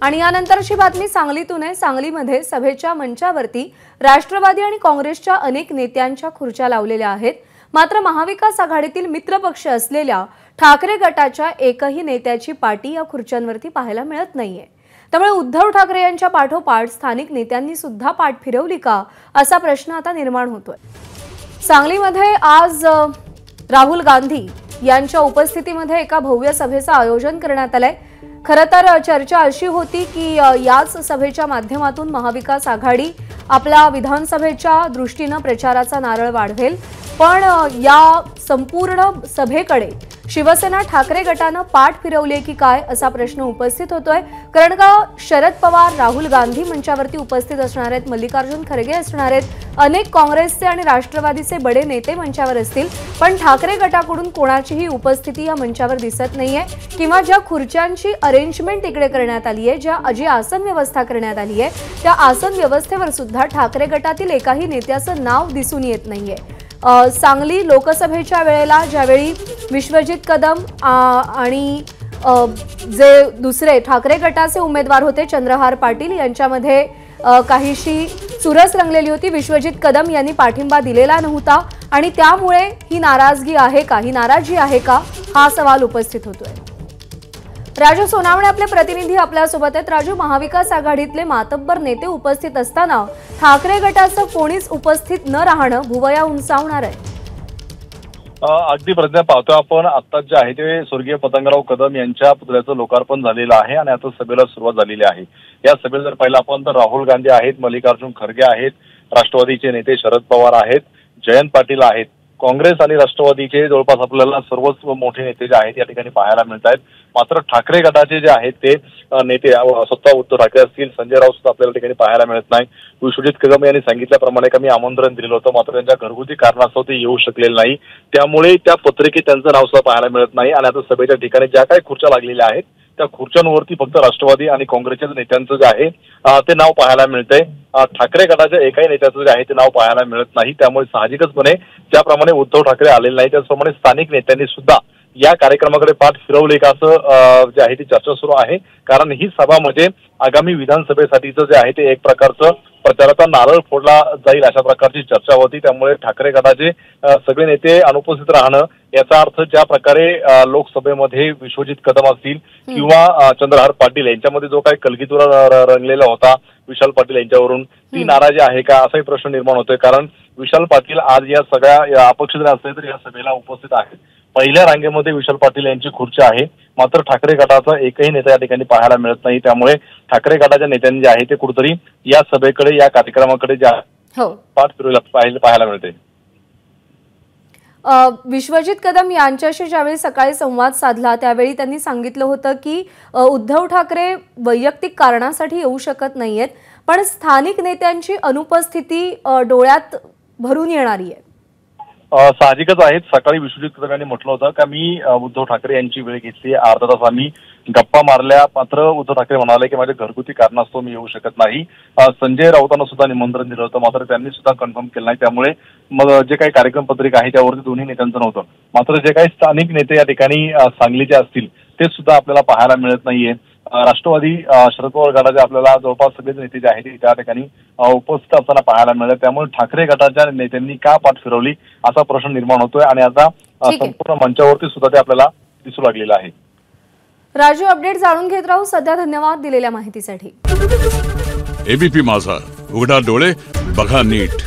आणि यानंतरची बातमी सांगलीतून आहे। सांगलीमध्ये सभेच्या मंचावरती राष्ट्रवादी आणि काँग्रेसच्या अनेक नेत्यांच्या खुर्च्या लावलेल्या आहेत। मात्र महाविकास आघाडीतील मित्रपक्ष असलेल्या ठाकरे गटाच्या एकही नेत्याची पाटी या खुर्च्यांवरती पाहायला मिळत नाहीये। त्यामुळे उद्धव ठाकरे यांच्या पाठोपाठ स्थानिक नेत्यांनी सुद्धा पाठ फिरवली का असा प्रश्न आता निर्माण होतोय। सांगलीमध्ये आज राहुल गांधी यांच्या उपस्थितीमध्ये एका भव्य सभेचं आयोजन करण्यात आलंय। खरं तर चर्चा अशी होती की याच सभेच्या माध्यमातून महाविकास आघाडी आपल्या विधानसभेच्या दृष्टीने प्रचाराचा नारळ वाढवेल, पण या संपूर्ण सभेकडे शिवसेना ठाकरे गटाने पाठ फिरवली की काय असा प्रश्न उपस्थित होतोय। कारण का शरद पवार, राहुल गांधी मंचावरती उपस्थित असणार आहेत, मल्लिकार्जुन खरगे असणार आहेत, अनेक काँग्रेसचे आणि राष्ट्रवादीचे बडे नेते मंचावर असतील, पण ठाकरे गटाकडून कोणाचीही उपस्थिती या मंचावर दिसत नाहीये किंवा ज्या खुर्च्यांची अरेंजमेंट इकडे करण्यात आली आहे, जी आसन व्यवस्था करण्यात आली आहे, त्या आसन व्यवस्थेवर सुद्धा ठाकरे गटातील एकाही नेत्याचं नाव दिसून येत नाहीये। सांगली लोकसभेच्या वेळेला ज्यावेळी विश्वजित कदम आणि जे दुसरे ठाकरे गटाचे उमेदवार होते चंद्रहार पाटील यांच्यामध्ये काहीशी चुरस रंगलेली होती। विश्वजित कदम यांनी पाठिंबा दिलेला नव्हता आणि त्यामुळे ही नाराजगी आहे का, ही नाराजी आहे का, हा सवाल उपस्थित होतोय। राजू सोनावणे आपले प्रतिनिधी आपल्या सोबत आहेत। राजू, महाविकास आघाडीतले मातब्बर नेते उपस्थित असताना ठाकरे गटाचं कोणीच उपस्थित न राहणं भुवया उंचावणार आहे। अगदी प्रज्ञा, पाहतोय आपण आता जे आहे ते स्वर्गीय पतंगराव कदम यांच्या पुतळ्याचं लोकार्पण झालेलं आहे आणि आता सभेला सुरुवात झालेली आहे। या सभेला जर पाहिलं आपण तर राहुल गांधी आहेत, मल्लिकार्जुन खरगे आहेत, राष्ट्रवादीचे नेते शरद पवार आहेत, जयंत पाटील आहेत, काँग्रेस आणि राष्ट्रवादीचे जवळपास आपल्याला सर्वच मोठे नेते जे आहेत या ठिकाणी पाहायला मिळत आहेत। मात्र ठाकरे गटाचे जे आहेत ते नेते स्वतः उद्धव ठाकरे असतील, संजय राऊत सुद्धा आपल्याला ठिकाणी पाहायला मिळत नाही। विश्वजित कदम यांनी सांगितल्याप्रमाणे का मी आमंत्रण दिलं होतं, मात्र त्यांच्या घरगुती कारणास्तव ते येऊ शकलेले नाही, त्यामुळे त्या पत्रिकेत त्यांचं नाव सुद्धा पाहायला मिळत नाही। आणि आता सभेच्या ठिकाणी ज्या काही खुर्च्या लागलेल्या आहेत त्या खुर्च्यांवरती फक्त राष्ट्रवादी आणि काँग्रेसच्या नेत्यांचं जे आहे ते नाव पाहायला मिळतंय। ठाकरे गटाच्या एकाही नेत्याचं जे आहे ते नाव पाहायला मिळत नाही। त्यामुळे साहजिकचपणे ज्याप्रमाणे उद्धव ठाकरे आलेले नाही त्याचप्रमाणे स्थानिक नेत्यांनी सुद्धा या कार्यक्रमाकडे पाठ फिरवले का असं जे आहे ती चर्चा सुरू आहे। कारण ही सभा म्हणजे आगामी विधानसभेसाठीचं जे आहे ते एक प्रकारचं प्रचाराचा नारळ फोडला जाईल अशा प्रकारची चर्चा होती। त्यामुळे ठाकरे गटाचे सगळे नेते अनुपस्थित राहणं याचा अर्थ ज्या प्रकारे लोकसभेमध्ये विश्वजित कदम असतील किंवा चंद्रहार पाटील यांच्यामध्ये जो काही कलगीतुरा रंगलेला होता विशाल पाटील यांच्यावरून, ती नाराजी आहे का असाही प्रश्न निर्माण होतोय। कारण विशाल पाटील आज या सगळ्या अपक्ष जरी असले तरी या सभेला उपस्थित आहेत। पहिल्या रांगेमध्ये विशाल पाटील यांची खुर्ची आहे, मात्र ठाकरे गटाचा एकही नेता या ठिकाणी पाहायला मिळत नाही। त्यामुळे ठाकरे गटाच्या नेत्यांनी जे आहे ते कुठेतरी या सभेकडे, या कार्यक्रमाकडे पाठ फिरवला पाहायला मिळते। विश्वजित कदम यांच्याशी ज्यावेळी सकाळी संवाद साधला त्यावेळी त्यांनी सांगितलं होतं की उद्धव ठाकरे वैयक्तिक कारणासाठी येऊ शकत नाहीयेत, पण स्थानिक नेत्यांची अनुपस्थिती डोळ्यात भरून येणारी आहे। साहजिकच आहेत। सकाळी विश्वजित कदम यांनी म्हटलं होतं का मी उद्धव ठाकरे यांची वेळ घेतली, अर्धा तास आम्ही गप्पा मारल्या, मात्र उद्धव ठाकरे म्हणाले की माझ्या घरगुती कारणास्तव मी येऊ शकत नाही। संजय राऊतांना सुद्धा निमंत्रण दिलं होतं, मात्र त्यांनी सुद्धा कन्फर्म केलं नाही। त्यामुळे मग जे काही कार्यक्रम पत्रिका आहे त्यावरती दोन्ही नेत्यांचं नव्हतं। मात्र जे काही स्थानिक नेते या ठिकाणी सांगलीचे असतील ते सुद्धा आपल्याला पाहायला मिळत नाहीये। राष्ट्रवादी शरद पवार गटाचे आपल्याला जवळपास सगळेच नेते जे आहेत ते त्या ठिकाणी उपस्थित असताना पाहायला मिळाले। त्यामुळे ठाकरे गटाच्या नेत्यांनी का पाठ फिरवली असा प्रश्न निर्माण होतोय आणि आता संपूर्ण मंचावरती सुद्धा ते आपल्याला दिसू लागलेलं आहे। राजू, अपडेट जाणून घेत राहू। सध्या धन्यवाद दिलेल्या माहितीसाठी। एबीपी माझा, उघडा डोळे बघा नीट।